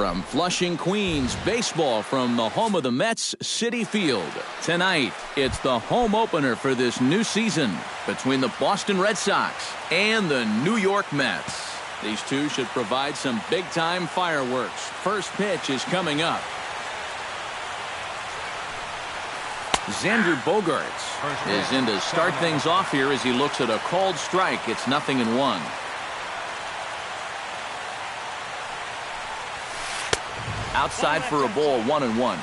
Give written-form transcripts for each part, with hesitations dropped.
From Flushing, Queens, baseball from the home of the Mets, Citi Field. Tonight, it's the home opener for this new season between the Boston Red Sox and the New York Mets. These two should provide some big-time fireworks. First pitch is coming up. Xander Bogaerts is in to start things off here as he looks at a called strike. It's 0-1. Outside for a ball, 1-1.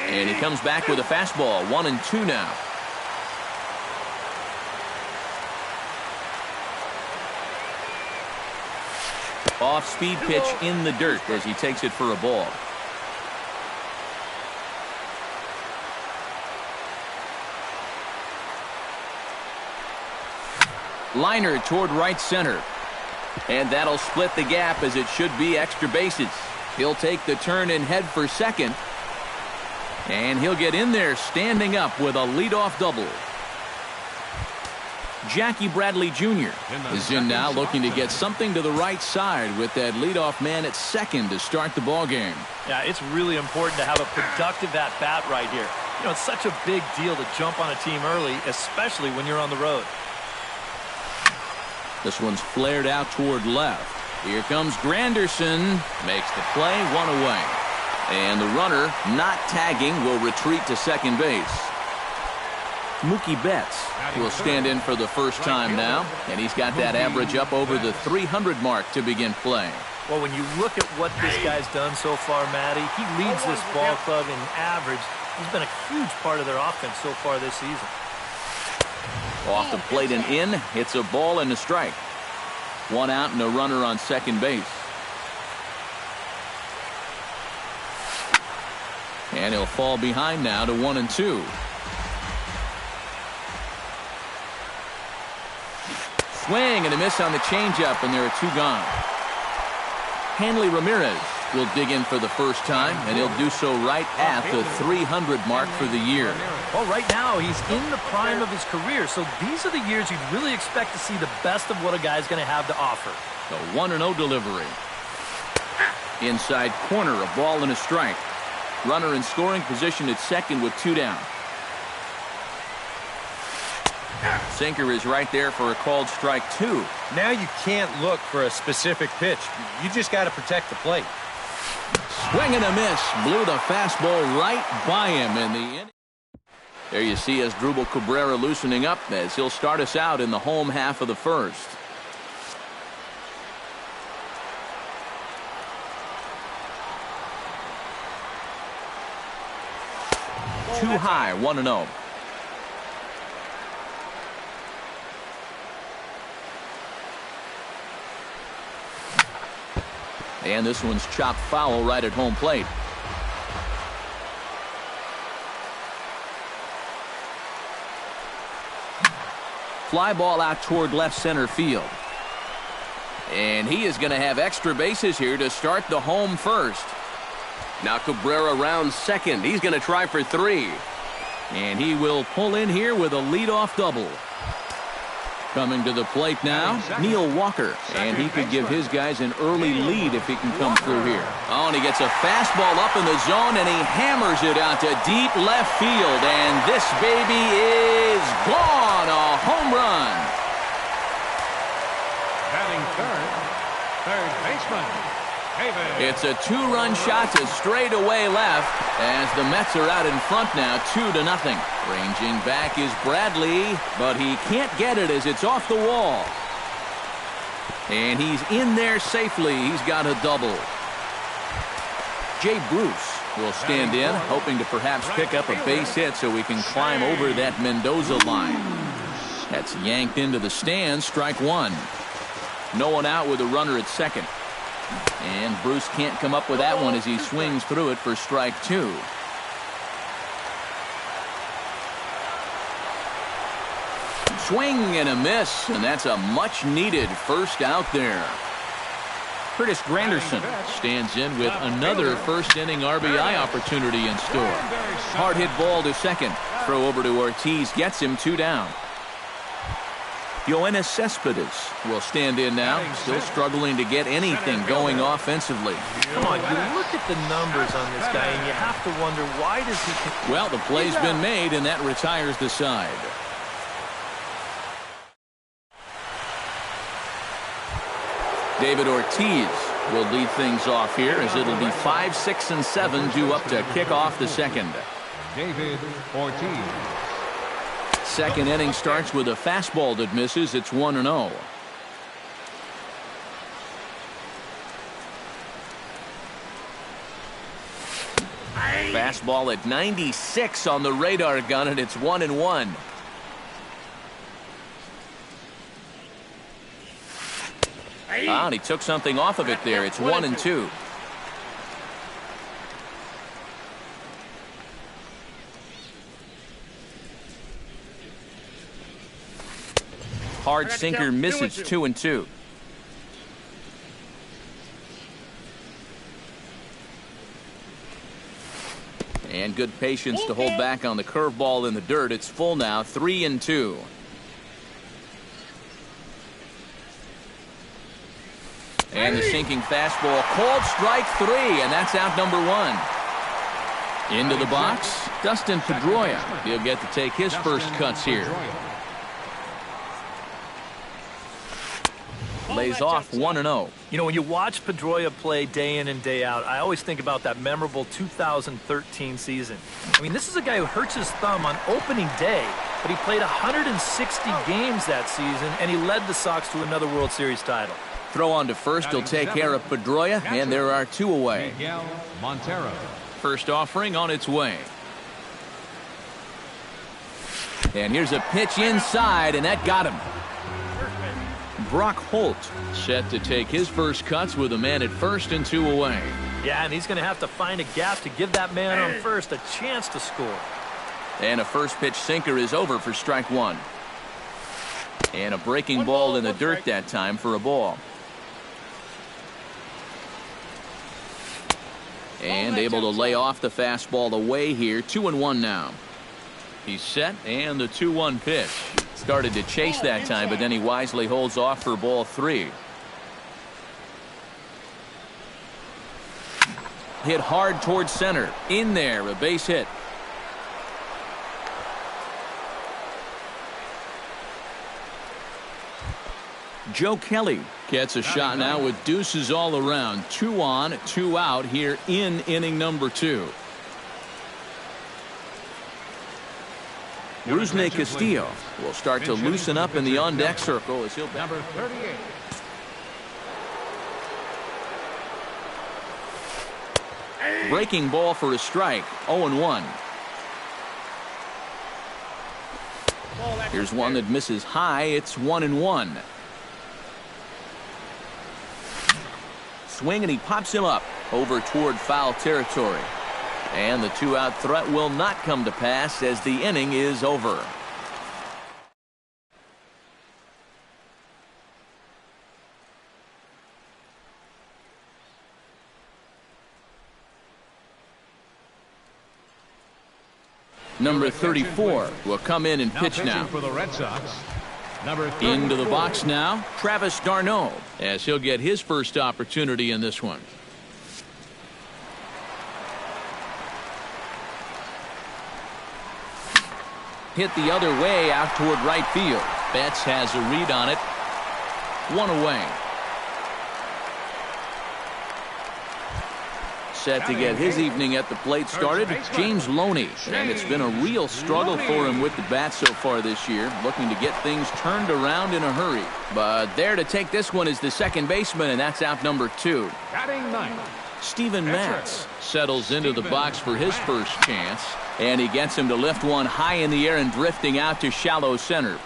And he comes back with a fastball, 1-2 now. Off-speed pitch in the dirt as he takes it for a ball. Liner toward right center. And that'll split the gap as it should be extra bases. He'll take the turn and head for second. And he'll get in there standing up with a leadoff double. Jackie Bradley Jr. is in now looking to get something to the right side with that leadoff man at second to start the ball game. Yeah, it's really important to have a productive at-bat right here. You know, it's such a big deal to jump on a team early, especially when you're on the road. This one's flared out toward left. Here comes Granderson. Makes the play, one away. And the runner, not tagging, will retreat to second base. Mookie Betts will stand in for the first time now, and he's got that average up over the 300 mark to begin play. Well, when you look at what this guy's done so far, Matty, he leads this ball club in average. He's been a huge part of their offense so far this season. Off the plate and in, it's a ball and a strike. One out and a runner on second base. And he'll fall behind now to 1-2. Swing and a miss on the changeup, and there are two gone. Hanley Ramirez will dig in for the first time, and he'll do so right at the 300 mark for the year. Well, right now he's in the prime of his career, so these are the years you'd really expect to see the best of what a guy's going to have to offer. The 1-0 delivery. Inside corner, a ball and a strike. Runner in scoring position at second with two down. Sinker is right there for a called strike two. Now you can't look for a specific pitch. You just got to protect the plate. Swing and a miss. Blew the fastball right by him in the inning. There you see Asdrubal Cabrera loosening up as he'll start us out in the home half of the first. Too high, 1-0. And this one's chopped foul right at home plate. Fly ball out toward left center field. And he is going to have extra bases here to start the home first. Now Cabrera rounds second. He's going to try for three. And he will pull in here with a leadoff double. Coming to the plate now, Neil Walker. And he could give his guys an early lead if he can come through here. Oh, and he gets a fastball up in the zone, and he hammers it out to deep left field. And this baby is gone. A home run. Batting third baseman. It's a two-run shot to straightaway left as the Mets are out in front now, 2-0. Ranging back is Bradley, but he can't get it as it's off the wall. And he's in there safely. He's got a double. Jay Bruce will stand in, hoping to perhaps pick up a base hit so he can climb over that Mendoza line. That's yanked into the stands, strike one. No one out with a runner at second. And Bruce can't come up with that one as he swings through it for strike two. Swing and a miss, and that's a much-needed first out there. Curtis Granderson stands in with another first-inning RBI opportunity in store. Hard hit ball to second. Throw over to Ortiz gets him 2 down. Yoenis Cespedes will stand in now, still struggling to get anything going offensively. Come on, you look at the numbers on this guy, and you have to wonder, why does he... Well, the play's been made, and that retires the side. David Ortiz will lead things off here, as it'll be 5, 6, and 7 due up to kick off the second. David Ortiz. Second inning starts with a fastball that misses. It's 1-0. Fastball at 96 on the radar gun, and it's 1-1. And he took something off of it there. It's 1-2. Hard sinker misses. 2-2. And good patience to hold back on the curveball in the dirt. It's full now. 3-2. And the sinking fastball. Called strike 3, and that's out number 1. Into the box, Dustin Pedroia. He'll get to take his first cuts here. Lays off 1-0. You know, when you watch Pedroia play day in and day out, I always think about that memorable 2013 season. I mean, this is a guy who hurts his thumb on opening day, but he played 160 games that season, and he led the Sox to another World Series title. Throw on to first will take care of Pedroia, and there are 2 away. Miguel Montero. First offering on its way. And here's a pitch inside, and that got him. Brock Holt set to take his first cuts with a man at first and 2 away. Yeah, and he's going to have to find a gap to give that man on first a chance to score. And a first pitch sinker is over for strike 1. And a breaking ball in the dirt that time for a ball. And able to lay off the fastball away here. 2-1 now. He's set, and the 2-1 pitch. Started to chase that time, but then he wisely holds off for ball 3. Hit hard towards center. In there, a base hit. Joe Kelly gets a shot now with deuces all around. 2 on, 2 out here in inning number 2. Rusney Castillo will start to loosen up in the on-deck circle as he'll Number 38. breaking ball for a strike. 0-1. Here's one that misses high. It's 1-1. Swing, and he pops him up over toward foul territory. And the 2-out threat will not come to pass as the inning is over. Number 34 will come in and pitch now. For the Red Sox. Into the box now, Travis d'Arnaud, as he'll get his first opportunity in this one. Hit the other way out toward right field. Betts has a read on it. 1 away. Set to get his evening at the plate started, James Loney. And it's been a real struggle for him with the bat so far this year, looking to get things turned around in a hurry. But there to take this one is the second baseman, and that's out number 2. Batting 9th. Steven Matz settles into the box for his first chance, and he gets him to lift one high in the air and drifting out to shallow center.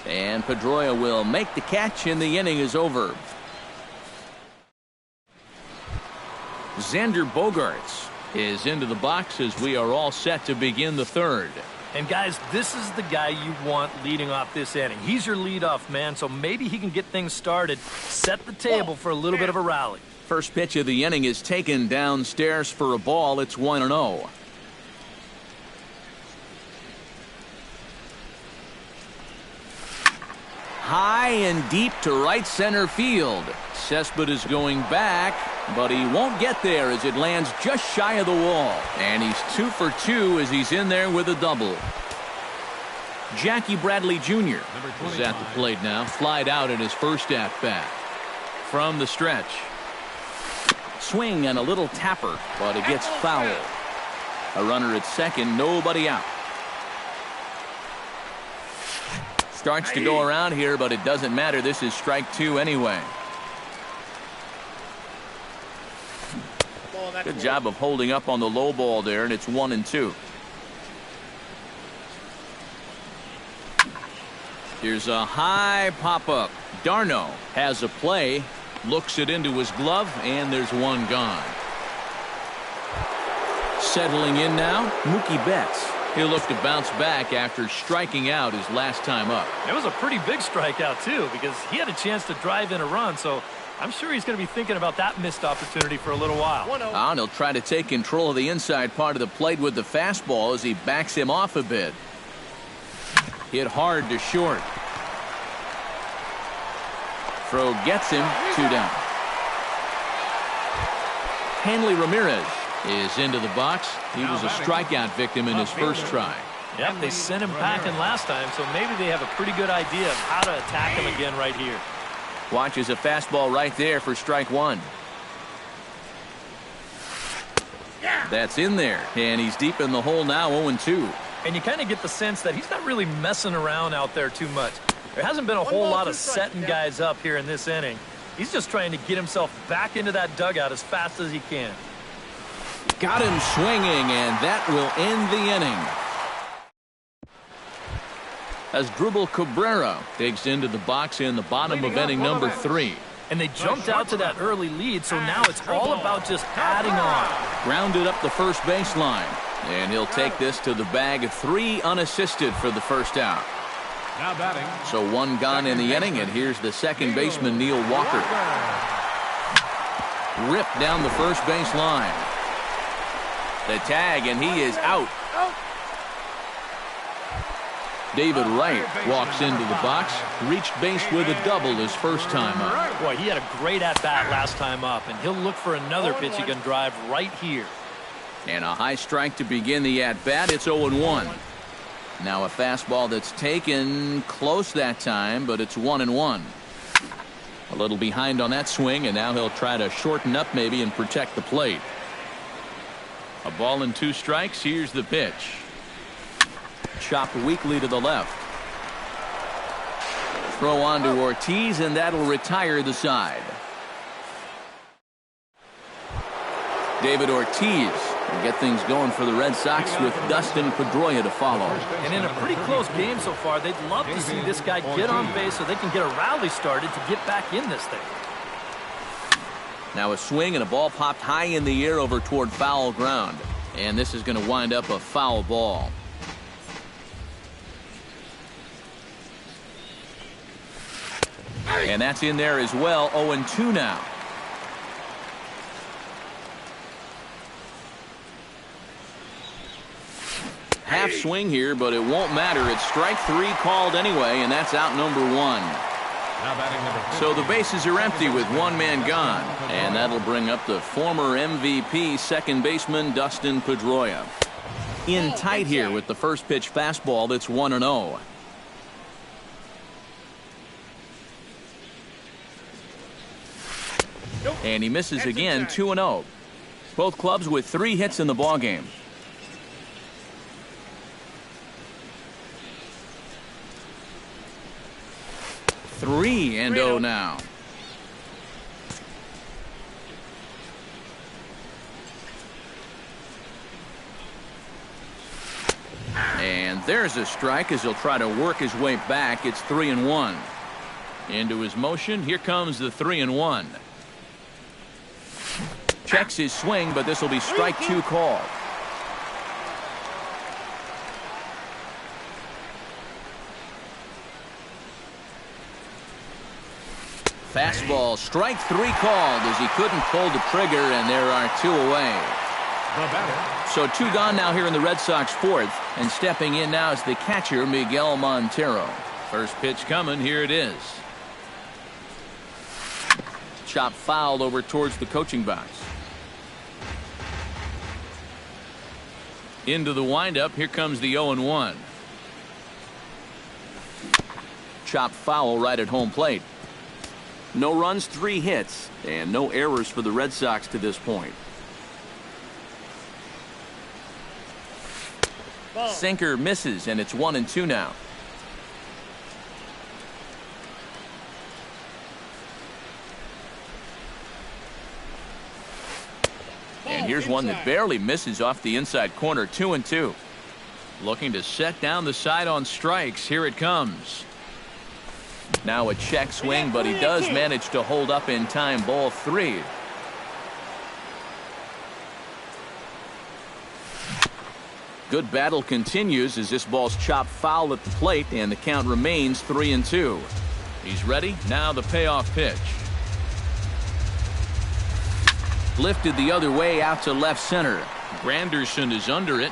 And Pedroia will make the catch, and the inning is over. Xander Bogaerts is into the box as we are all set to begin the third. And, guys, this is the guy you want leading off this inning. He's your leadoff man, so maybe he can get things started, set the table for a little bit of a rally. First pitch of the inning is taken downstairs for a ball. It's 1-0. High and deep to right center field. Cespedes is going back, but he won't get there as it lands just shy of the wall. And he's 2 for 2 as he's in there with a double. Jackie Bradley Jr. is at the plate now. Flied out in his first at-bat. From the stretch. Swing and a little tapper, but it gets foul. A runner at second, nobody out. Starts to go around here, but it doesn't matter. This is strike 2 anyway. Good job of holding up on the low ball there, and it's 1-2. Here's a high pop-up. Darno has a play, looks it into his glove, and there's one gone. Settling in now, Mookie Betts. He'll look to bounce back after striking out his last time up. It was a pretty big strikeout, too, because he had a chance to drive in a run, so I'm sure he's going to be thinking about that missed opportunity for a little while. And he'll try to take control of the inside part of the plate with the fastball as he backs him off a bit. Hit hard to short. Throw gets him, 2 down. Hanley Ramirez is into the box. He was a strikeout victim in his first try. Yep, they sent him packing last time, so maybe they have a pretty good idea of how to attack him again right here. Watches a fastball right there for strike 1. That's in there, and he's deep in the hole now, 0-2. And you kind of get the sense that he's not really messing around out there too much. There hasn't been a whole lot of setting guys up here in this inning. He's just trying to get himself back into that dugout as fast as he can. Got him swinging, and that will end the inning. As Dribble Cabrera digs into the box in the bottom of inning number 3. And they jumped out to that early lead, so now it's all about just adding on. Grounded up the first baseline, and he'll take this to the bag. 3 unassisted for the first out. Now batting. So 1 gone in the inning, and here's the second baseman, Neil Walker. Ripped down the first baseline. The tag, and he is out. David Wright walks into the box, reached base with a double his first time up. Boy, he had a great at-bat last time up, and he'll look for another pitch he can drive right here. And a high strike to begin the at-bat. It's 0-1. Now a fastball that's taken close that time, but it's 1-1. A little behind on that swing, and now he'll try to shorten up maybe and protect the plate. A ball and 2 strikes. Here's the pitch. Chopped weakly to the left. Throw on to Ortiz, and that'll retire the side. David Ortiz will get things going for the Red Sox with Dustin Pedroia to follow. And in a pretty close game so far, they'd love to see this guy get on base so they can get a rally started to get back in this thing. Now a swing and a ball popped high in the air over toward foul ground. And this is going to wind up a foul ball. And that's in there as well. 0-2 now. Half swing here, but it won't matter. It's strike 3 called anyway, and that's out number 1. Now batting number 4. So the bases are empty with 1 man gone. And that'll bring up the former MVP second baseman Dustin Pedroia. In tight here with the first pitch fastball that's 1-0. And he misses again, 2-0. Both clubs with 3 hits in the ballgame. 3-0 now. And there's a strike as he'll try to work his way back. It's 3-1. Into his motion. Here comes the 3-1. Checks his swing, but this will be strike 2 called. Fastball, strike 3 called as he couldn't pull the trigger, and there are 2 away. The batter. So 2 gone now here in the Red Sox 4th, and stepping in now is the catcher, Miguel Montero. First pitch coming, here it is. Chop foul over towards the coaching box. Into the windup, here comes the 0-1. Chop foul right at home plate. No runs, 3 hits, and no errors for the Red Sox to this point. Sinker misses, and it's 1-2 now. And here's one that barely misses off the inside corner, 2-2. Looking to set down the side on strikes. Here it comes. Now a check swing, but he does manage to hold up in time. Ball 3. Good battle continues as this ball's chopped foul at the plate, and the count remains 3-2. He's ready. Now the payoff pitch. Lifted the other way out to left center. Granderson is under it.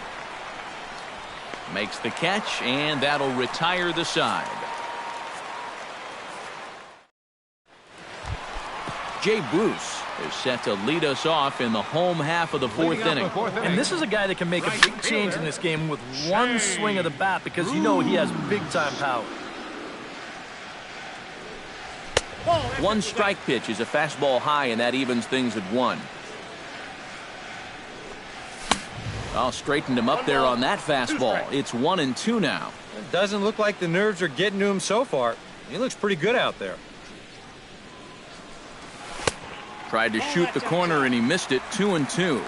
Makes the catch, and that'll retire the side. Jay Bruce is set to lead us off in the home half of the 4th inning. And this is a guy that can make a big change in this game with one swing of the bat, because you know he has big-time power. 1 strike pitch is a fastball high, and that evens things at 1. I'll straighten him up there on that fastball. It's 1-2 now. It doesn't look like the nerves are getting to him so far. He looks pretty good out there. Tried to shoot the corner, and he missed it. 2-2.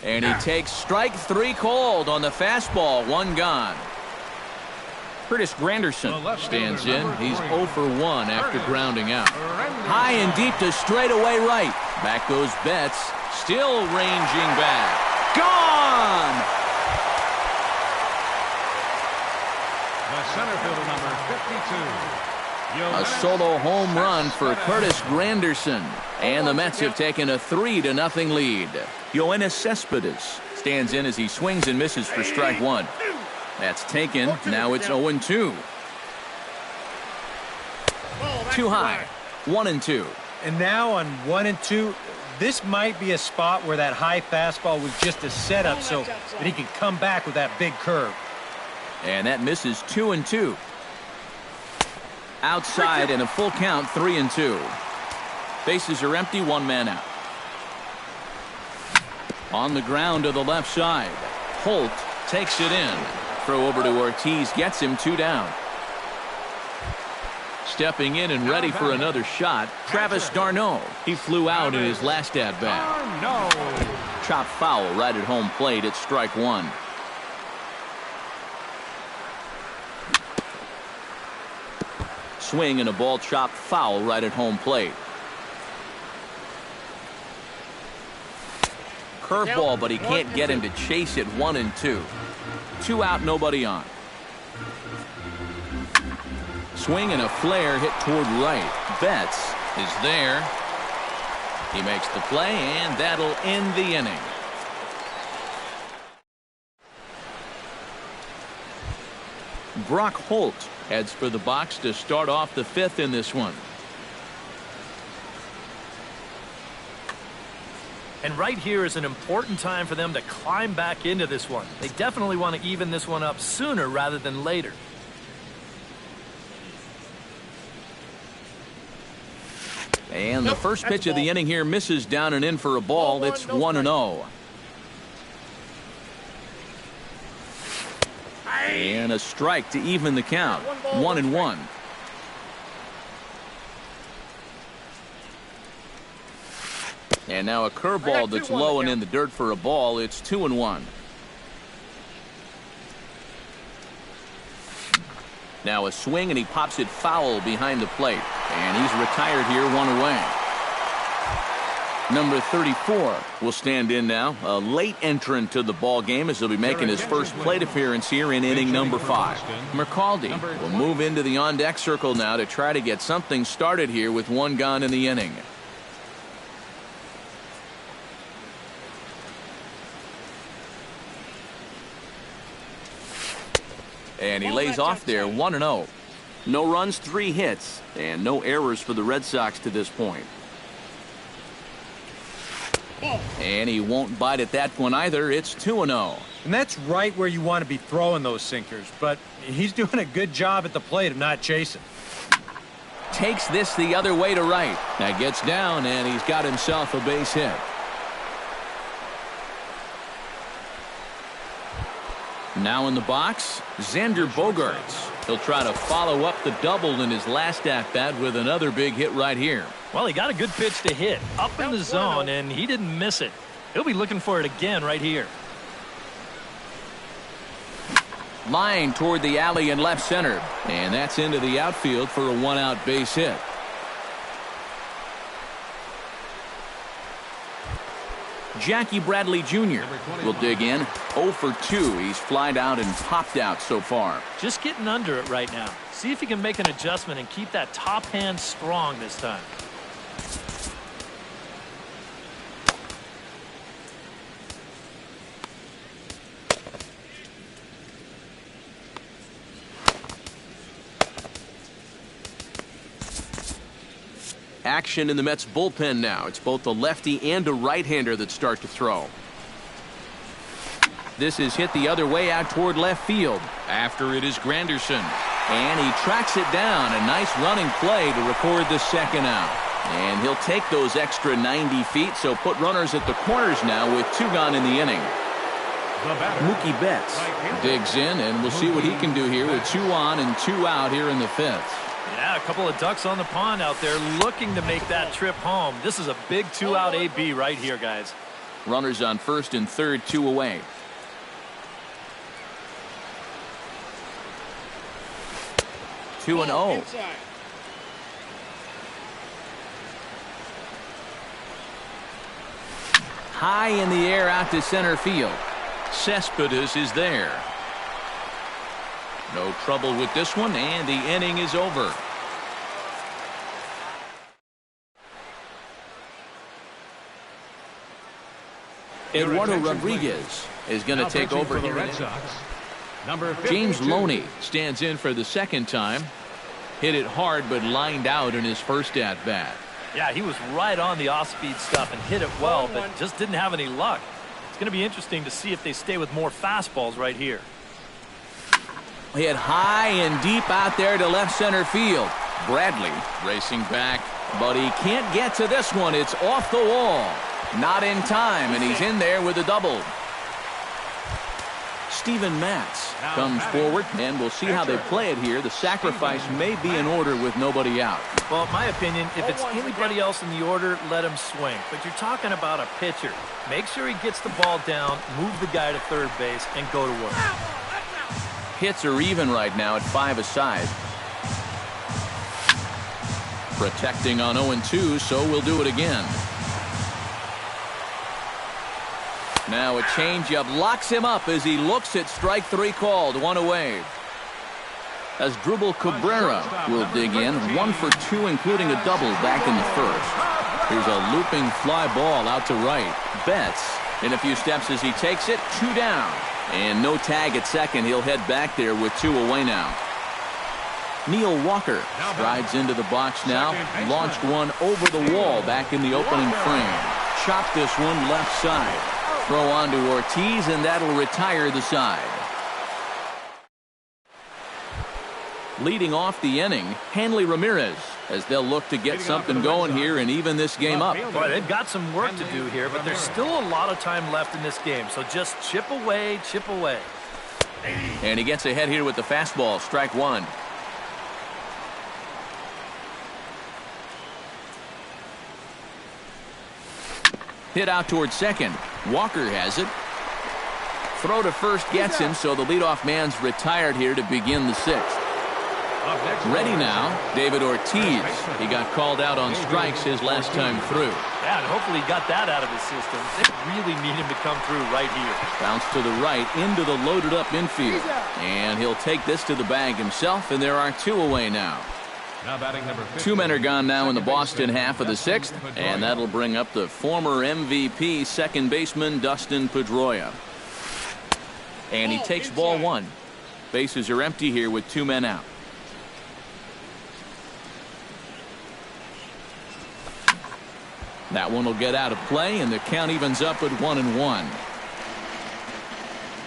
And he takes strike 3 called on the fastball. 1 gone. Curtis Granderson stands in. He's 0 for 1 after grounding out. High and deep to straightaway right. Back goes Betts. Still ranging back. Gone! The center fielder, number 52. A solo home run for Curtis Granderson. And the Mets have taken a 3-0 lead. Yoenis Cespedes stands in as he swings and misses for strike 1. That's taken. Now it's 0-2. Too high. 1-2. And now on 1-2, this might be a spot where that high fastball was just a setup so that he can come back with that big curve. And that misses. 2-2. Outside and a full count. 3-2. Bases are empty. 1 man out. On the ground to the left side. Holt takes it in. Throw over to Ortiz, gets him 2 down. Stepping in and ready for another shot, Travis d'Arnaud. He flew out in his last at-bat. No. Chop foul right at home plate. It's strike 1. Swing and a ball chopped foul right at home plate. Curveball, but he can't get him to chase it. 1-2. 2 out, nobody on. Swing and a flare hit toward right. Betts is there. He makes the play, and that'll end the inning. Brock Holt heads for the box to start off the 5th in this one. And right here is an important time for them to climb back into this one. They definitely want to even this one up sooner rather than later. And the first pitch of the inning here misses down and in for a ball. It's 1-0. And a strike to even the count. 1-1. And now a curveball that's low and in the dirt for a ball. It's 2-1. Now a swing, and he pops it foul behind the plate. And he's retired here, 1 away. Number 34 will stand in now. A late entrant to the ball game as he'll be making his first plate appearance here in inning number 5. Mercaldi will move into the on-deck circle now to try to get something started here with one gone in the inning. And he lays off there 1-0. No runs, 3 hits, and no errors for the Red Sox to this point. And he won't bite at that one either. It's 2-0. And that's right where you want to be throwing those sinkers, but he's doing a good job at the plate of not chasing. Takes this the other way to right. That gets down, and he's got himself a base hit. Now in the box, Xander Bogaerts. He'll try to follow up the double in his last at-bat with another big hit right here. Well, he got a good pitch to hit up in the zone, and he didn't miss it. He'll be looking for it again right here. Line toward the alley in left center, and that's into the outfield for a 1-out base hit. Jackie Bradley Jr. will dig in. 0 for 2. He's flied out and popped out so far. Just getting under it right now. See if he can make an adjustment and keep that top hand strong this time. Action in the Mets bullpen now. It's both a lefty and a right-hander that start to throw. This is hit the other way out toward left field. After it is Granderson. And he tracks it down. A nice running play to record the second out. And he'll take those extra 90 feet, so put runners at the corners now with 2 gone in the inning. Mookie Betts digs in, and we'll see what he can do here with 2 on and 2 out here in the 5th. Yeah, a couple of ducks on the pond out there looking to make that trip home. This is a big 2-out AB right here, guys. Runners on first and third, 2 away. Two and 0. High in the air out to center field. Cespedes is there. No trouble with this one, and the inning is over. Eduardo Rodriguez is going to take over here. James Loney stands in for the second time. Hit it hard, but lined out in his first at-bat. Yeah, he was right on the off-speed stuff and hit it well, but just didn't have any luck. It's going to be interesting to see if they stay with more fastballs right here. Hit high and deep out there to left center field. Bradley racing back, but he can't get to this one. It's off the wall. Not in time, and he's in there with a double. Steven Matz comes forward, and we'll see how they play it here. The sacrifice may be in order with nobody out. Well, in my opinion, if it's anybody else in the order, let him swing. But you're talking about a pitcher. Make sure he gets the ball down, move the guy to third base, and go to work. Hits are even right now at 5 aside. Protecting on 0-2, so we'll do it again. Now a changeup locks him up as he looks at strike 3 called. 1 away. As Asdrubal Cabrera will dig in. 1 for 2, including a double back in the first. Here's a looping fly ball out to right. Betts in a few steps as he takes it. 2 down. And no tag at second. He'll head back there with 2 away now. Neil Walker strides into the box now. Launched one over the wall back in the opening frame. Chopped this one left side. Throw on to Ortiz, and that'll retire the side. Leading off the inning, Hanley Ramirez, as they'll look to get something going here and even this game up. Boy, they've got some work to do here, but there's still a lot of time left in this game, so just chip away, chip away. And he gets ahead here with the fastball, strike 1. Hit out towards second. Walker has it. Throw to first gets him, so the leadoff man's retired here to begin the 6th. Ready now, David Ortiz. He got called out on strikes his last time through. Yeah, and hopefully he got that out of his system. They really need him to come through right here. Bounce to the right into the loaded up infield. And he'll take this to the bag himself, and there are 2 away now. Now batting number 50. 2 men are gone now in the Boston half of the 6th, and that'll bring up the former MVP second baseman Dustin Pedroia. And he takes ball 1. Bases are empty here with 2 men out. That one will get out of play, and the count evens up at 1-1.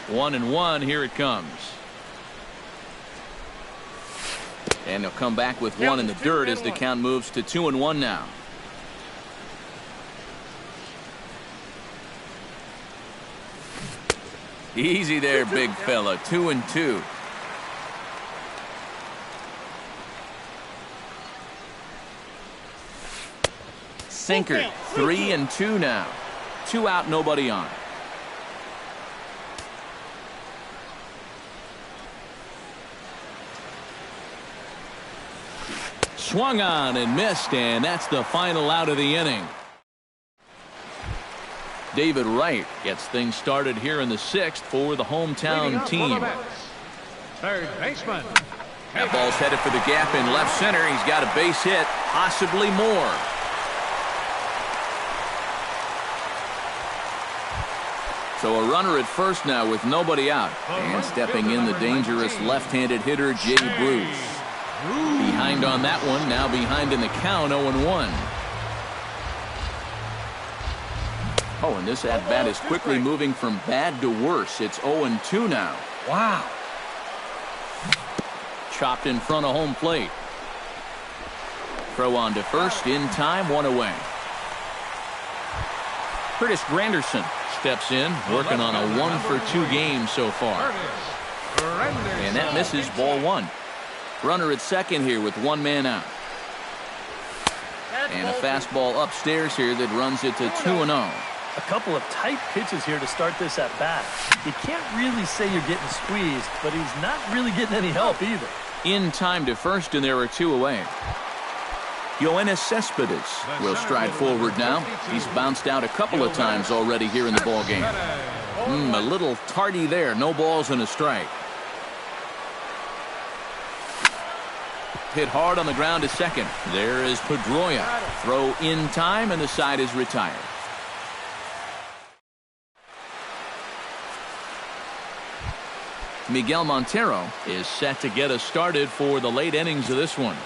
1-1, here it comes. And he'll come back with 1 in the dirt as the count moves to 2-1 now. Easy there, big fella. 2-2. Sinker. 3-2 now. 2 out, nobody on. Swung on and missed, and that's the final out of the inning. David Wright gets things started here in the 6th for the hometown team. Third baseman. That ball's headed for the gap in left center. He's got a base hit, possibly more. So a runner at first now with nobody out. And stepping in the dangerous left-handed hitter, Jay Bruce. Behind on that one, now behind in the count, 0-1. Oh, and this at-bat is quickly moving from bad to worse. It's 0-2 now. Wow. Chopped in front of home plate. Throw on to first, in time, 1 away. Curtis Granderson steps in, working on a 1-for-2 game so far. And that misses, ball 1. Runner at second here with 1 man out. And a fastball upstairs here that runs it to 2-0. A couple of tight pitches here to start this at bat. You can't really say you're getting squeezed, but he's not really getting any help either. In time to first, and there are 2 away. Yoenis Cespedes will stride forward now. He's bounced out a couple of times already here in the ballgame. A little tardy there. No balls and a strike. Hit hard on the ground to second. There is Pedroia. Throw in time, and the side is retired. Miguel Montero is set to get us started for the late innings of this one.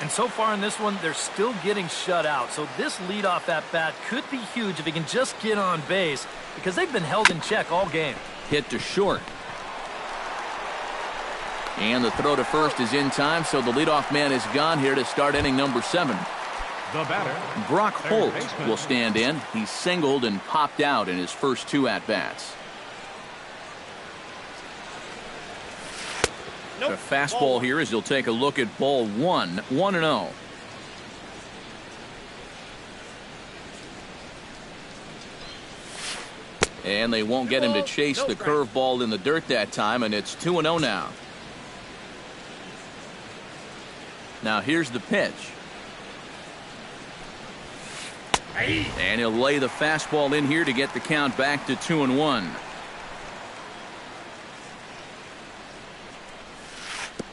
And so far in this one, they're still getting shut out. So this leadoff at bat could be huge if he can just get on base, because they've been held in check all game. Hit to short. And the throw to first is in time, so the leadoff man is gone here to start inning number 7. The batter, Brock Holt will stand in. He's singled and popped out in his first 2 at-bats. The fastball here as he'll take a look at ball 1. 1-0. And they won't get him to chase the curveball in the dirt that time, and it's 2-0 now. Now here's the pitch. And he'll lay the fastball in here to get the count back to 2-1.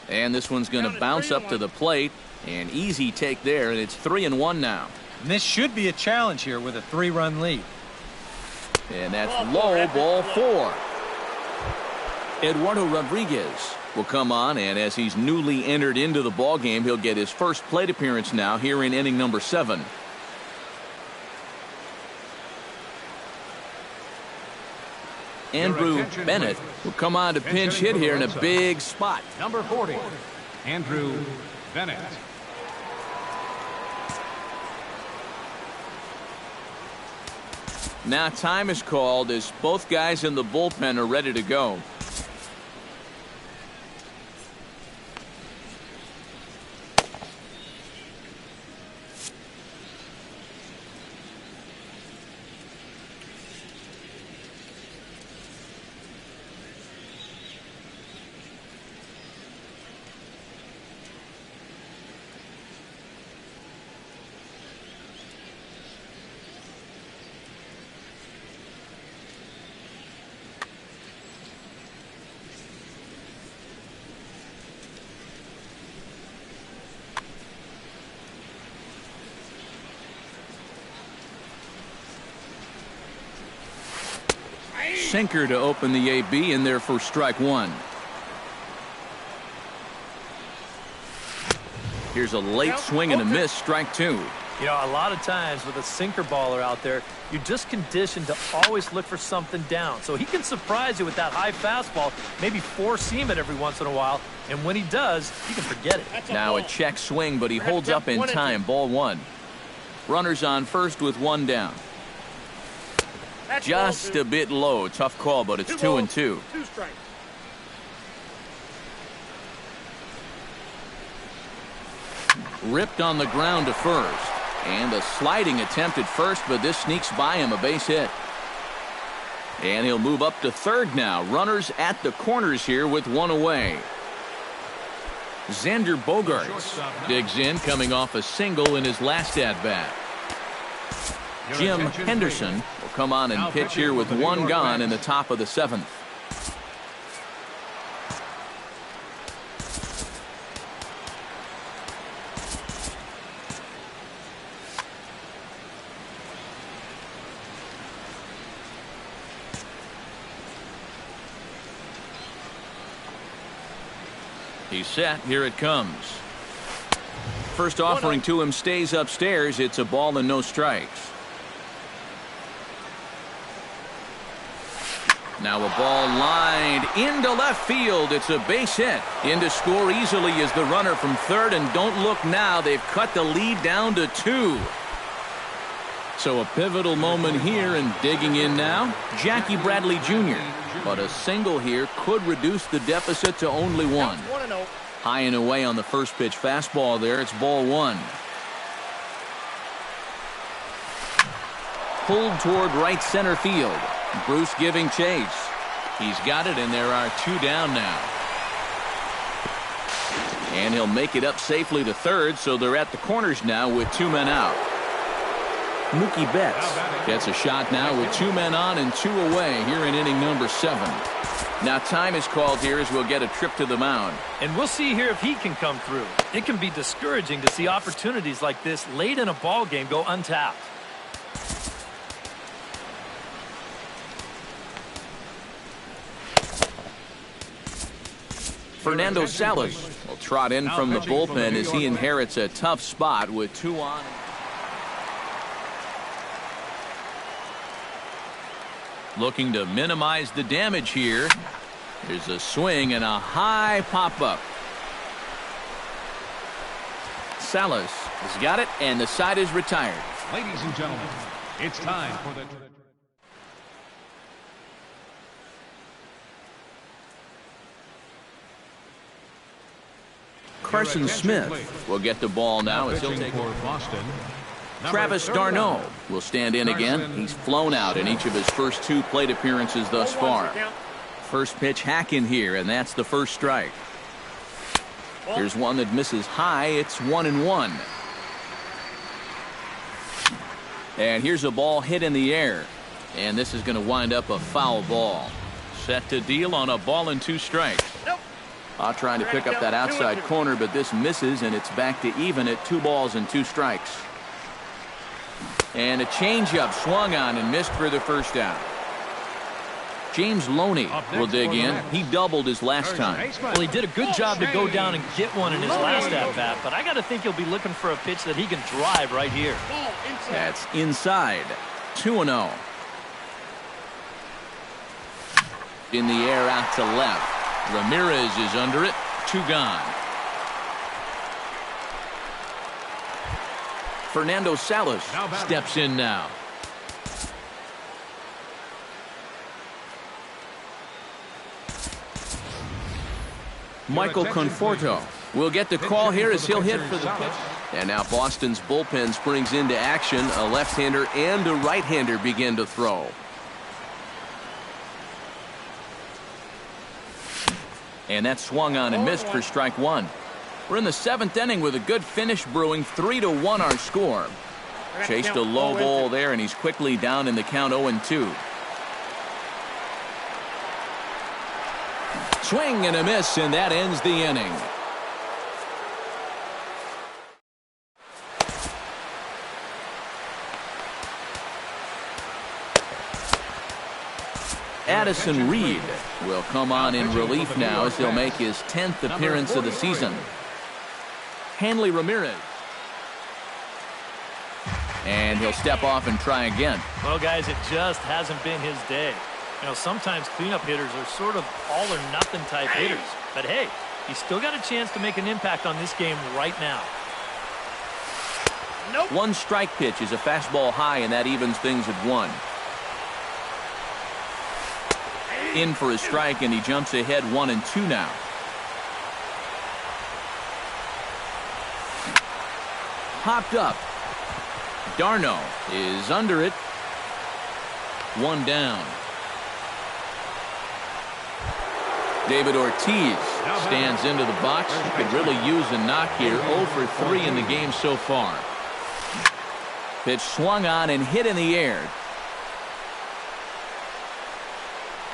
And this one's going to bounce up to the plate. An easy take there, and it's 3-1 now. And this should be a challenge here with a 3-run lead. And that's low, ball 4. Eduardo Rodriguez will come on, and as he's newly entered into the ballgame, he'll get his first plate appearance now here in inning number 7. Andrew Bennett will come on to pinch hit here in a big spot. number 40, Andrew Bennett. Now time is called as both guys in the bullpen are ready to go. sinker to open the AB in there for strike one. Here's a late swing and a miss, strike two. You know, a lot of times with a sinker baller out there, you're just conditioned to always look for something down. So he can surprise you with that high fastball, maybe four-seam it every once in a while, and when he does, you can forget it. Now a check swing, but he holds up in time. Ball one. Runners on first with one down. Just a bit low. Tough call, but it's 2-2. 2 strikes. Ripped on the ground to first. And a sliding attempt at first, but this sneaks by him, a base hit. And he'll move up to third now. Runners at the corners here with one away. Xander Bogaerts digs in, coming off a single in his last at-bat. Jim Henderson will come on and pitch here with one gone in the top of the seventh. He's set. Here it comes. First offering to him stays upstairs. It's a ball and no strikes. Now a ball lined into left field. It's a base hit. In to score easily is the runner from third. And don't look now. They've cut the lead down to 2. So a pivotal moment here, and digging in now, Jackie Bradley Jr. But a single here could reduce the deficit to only 1. High and away on the first pitch fastball there. It's ball 1. Pulled toward right center field. Bruce giving chase. He's got it, and there are 2 down now. And he'll make it up safely to third, so they're at the corners now with 2 men out. Mookie Betts gets a shot now with 2 men on and 2 away here in inning number 7. Now time is called here as we'll get a trip to the mound. And we'll see here if he can come through. It can be discouraging to see opportunities like this late in a ball game go untapped. Fernando Salas will trot in from the bullpen as he inherits a tough spot with 2 on. Looking to minimize the damage here. There's a swing and a high pop-up. Salas has got it, and the side is retired. Ladies and gentlemen, it's time for the... Carson Smith will get the ball now as he'll take for Boston. Travis d'Arnaud will stand in again. He's flown out in each of his first 2 plate appearances thus far. First pitch hack in here, and that's the first strike. Here's one that misses high. It's 1-1. And here's a ball hit in the air. And this is going to wind up a foul ball. Set to deal on a ball and 2 strikes. Trying to pick up that outside corner, but this misses, and it's back to even at 2 balls and 2 strikes. And a changeup swung on and missed for the first out. James Loney will dig in. He doubled his last time. Well, he did a good job to go down and get one in his last at-bat, but I got to think he'll be looking for a pitch that he can drive right here. That's inside. 2-0. In the air out to left. Ramirez is under it. 2 gone. Fernando Salas steps in now. Michael Conforto will get the call here as he'll hit for the pitch. And now Boston's bullpen springs into action. A left-hander and a right-hander begin to throw. And that swung on and missed for strike 1. We're in the 7th inning with a good finish brewing. 3-1 our score. Chased a low ball there, and he's quickly down in the count 0-2. Swing and a miss, and that ends the inning. Addison Reed will come on in relief now as he'll make his 10th appearance of the season. Hanley Ramirez. And he'll step off and try again. Well, guys, it just hasn't been his day. You know, sometimes cleanup hitters are sort of all-or-nothing type hitters. But, hey, he's still got a chance to make an impact on this game right now. Nope. One strike pitch is a fastball high, and that evens things at 1. In for a strike, and he jumps ahead 1-2 now. Popped up. Darno is under it. 1 down. David Ortiz stands into the box. Could really use a knock here. 0 for 3 in the game so far. Pitch swung on and hit in the air.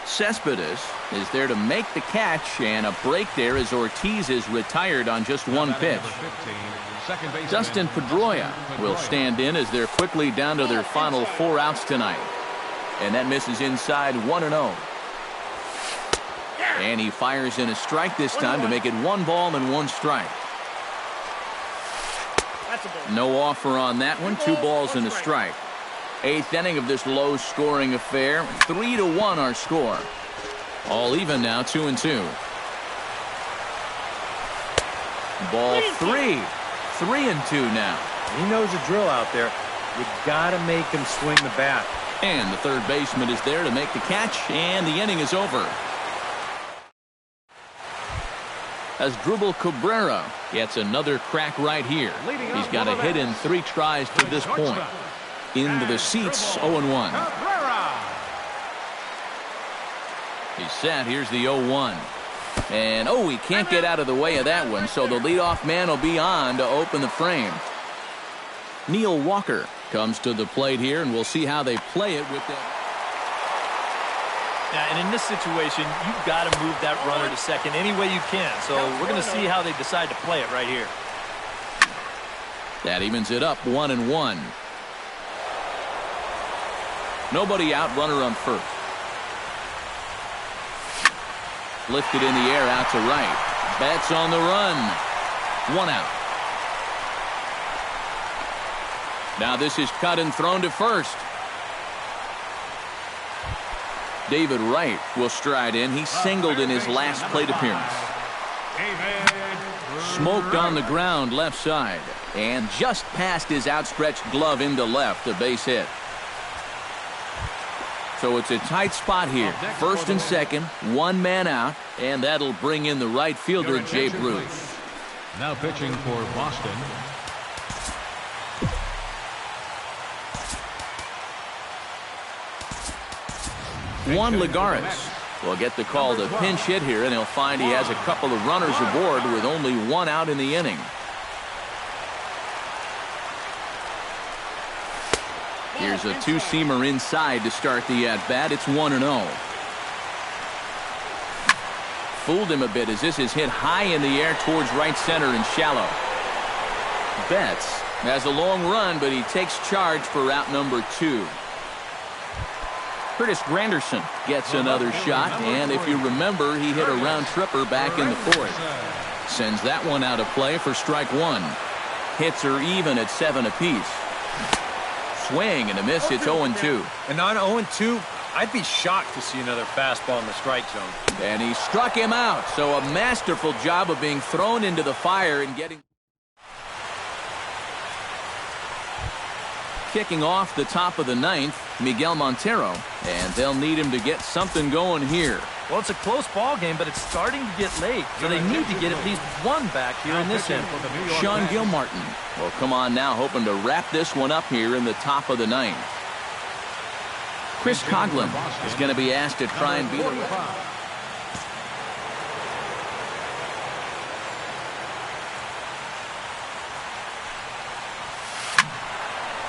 Cespedes is there to make the catch, and a break there as Ortiz is retired on just 1 pitch. Dustin Pedroia will stand in as they're quickly down to their final 4 outs tonight. And that misses inside 1-0. And he fires in a strike this time to make it 1 ball and 1 strike. No offer on that one. 2 balls and a strike. 8th inning of this low-scoring affair. 3-1 our score. All even now, 2-2. Ball 3. 3-2 now. He knows the drill out there. You got to make him swing the bat. And the third baseman is there to make the catch, and the inning is over. As Drupal Cabrera gets another crack right here. He's got a hit in 3 tries to this point. Into the seats, 0-1. He's set. Here's the 0-1. And, he can't get out of the way of that one, so the leadoff man will be on to open the frame. Neil Walker comes to the plate here, and we'll see how they play it with that. Yeah, and in this situation, you've got to move that runner to second any way you can. So we're going to see how they decide to play it right here. That evens it up 1-1. Nobody out, runner on first. Lifted in the air out to right. Betts on the run. 1 out. Now this is cut and thrown to first. David Wright will stride in. He singled in his last plate appearance. Smoked on the ground left side. And just past his outstretched glove into left, a base hit. So it's a tight spot here. First and second, 1 man out, and that'll bring in the right fielder, Jay Bruce. Now pitching for Boston. Juan Lagares will get the call to pinch hit here, and he'll find he has a couple of runners aboard with only 1 out in the inning. Here's a 2-seamer inside to start the at-bat. It's 1-0. Fooled him a bit as this is hit high in the air towards right center and shallow. Betts has a long run, but he takes charge for route number 2. Curtis Granderson gets another shot, and if you remember, he hit a round tripper back in the 4th. Sends that one out of play for strike 1. Hits are even at 7 apiece. Swing and a miss. It's 0-2. And on 0-2, I'd be shocked to see another fastball in the strike zone. And he struck him out. So a masterful job of being thrown into the fire and getting. Kicking off the top of the 9th, Miguel Montero, and they'll need him to get something going here. Well, it's a close ball game, but it's starting to get late, so they need to get at least 1 back here in this inning. Sean Gilmartin will come on now, hoping to wrap this one up here in the top of the 9th. Chris Coughlin is going to be asked to try and beat it.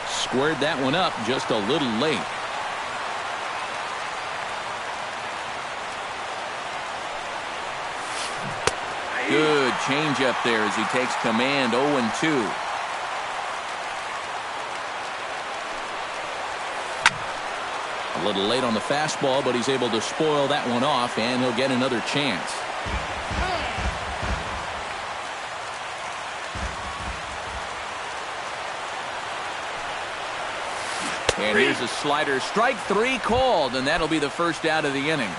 Squared that one up just a little late. Good changeup there as he takes command. 0-2. A little late on the fastball, but he's able to spoil that one off, and he'll get another chance. And here's a slider. Strike 3 called, and that'll be the first out of the inning.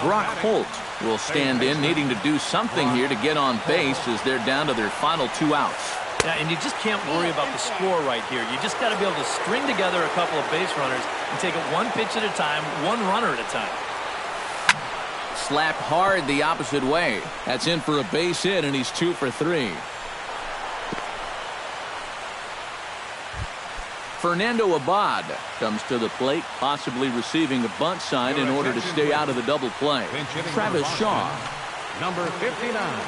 Brock Holt will stand in, needing to do something here to get on base as they're down to their final 2 outs. Yeah, and you just can't worry about the score right here. You just got to be able to string together a couple of base runners and take it one pitch at a time, one runner at a time. Slapped hard the opposite way. That's in for a base hit, and he's 2 for 3. Fernando Abad comes to the plate, possibly receiving a bunt sign in order to stay out of the double play. Travis Shaw. Number 59.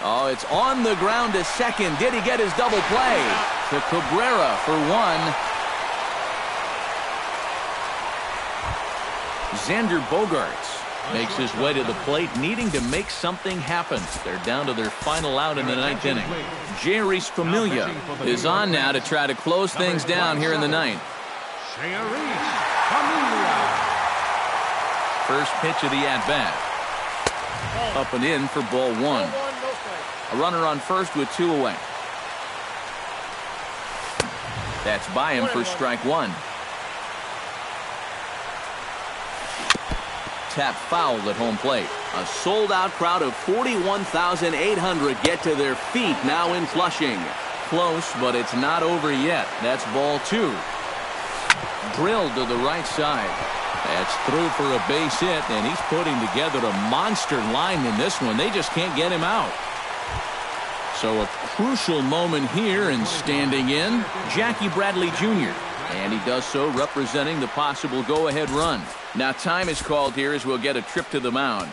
Oh, it's on the ground to second. Did he get his double play? To Cabrera for 1. Xander Bogaerts makes his way to the plate, needing to make something happen. They're down to their final out in the 9th inning. Jeurys Familia is on now to try to close things down here in the 9th. First pitch of the at-bat. Up and in for ball 1. A runner on first with 2 away. That's by him for strike 1. Tap foul at home plate. A sold-out crowd of 41,800 get to their feet now in Flushing. Close, but it's not over yet. That's ball 2. Drilled to the right side. That's through for a base hit, and he's putting together a monster line in this one. They just can't get him out. So a crucial moment here, and standing in, Jackie Bradley Jr. And he does so representing the possible go-ahead run. Now time is called here as we'll get a trip to the mound.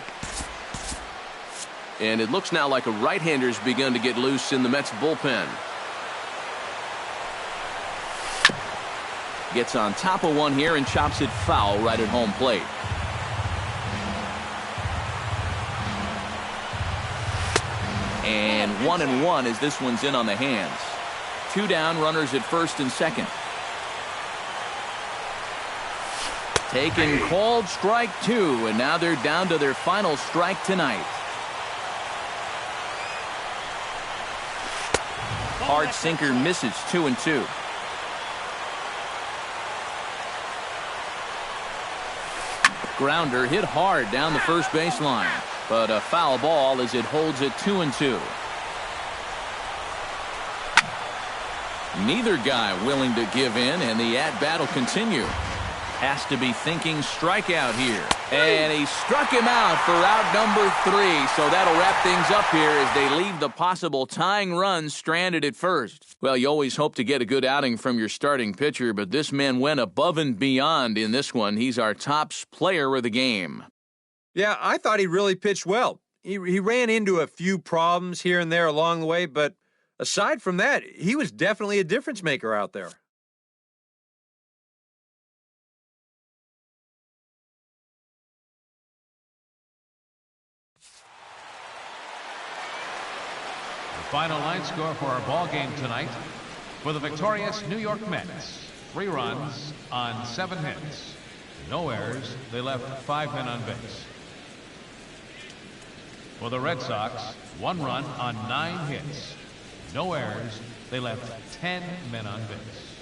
And it looks now like a right-hander's begun to get loose in the Mets bullpen. Gets on top of one here and chops it foul right at home plate. And 1-1 as this one's in on the hands. 2 down, runners at first and second. Taken, called, strike 2, and now they're down to their final strike tonight. Hard sinker misses, 2-2. Grounder hit hard down the first baseline, but a foul ball as it holds it 2-2. Neither guy willing to give in, and the at-bat will continue. Has to be thinking strikeout here. And he struck him out for out number 3. So that'll wrap things up here as they leave the possible tying run stranded at first. Well, you always hope to get a good outing from your starting pitcher, but this man went above and beyond in this one. He's our top player of the game. Yeah, I thought he really pitched well. He ran into a few problems here and there along the way, but aside from that, he was definitely a difference maker out there. Final line score for our ball game tonight. For the victorious New York Mets, 3 runs on 7 hits. No errors. They left 5 men on base. For the Red Sox, 1 run on 9 hits. No errors. They left 10 men on base.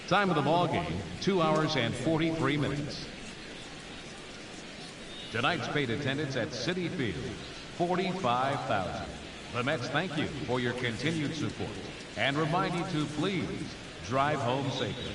Time of the ball game, 2 hours and 43 minutes. Tonight's paid attendance at Citi Field, 45,000. The Mets thank you for your continued support and remind you to please drive home safely.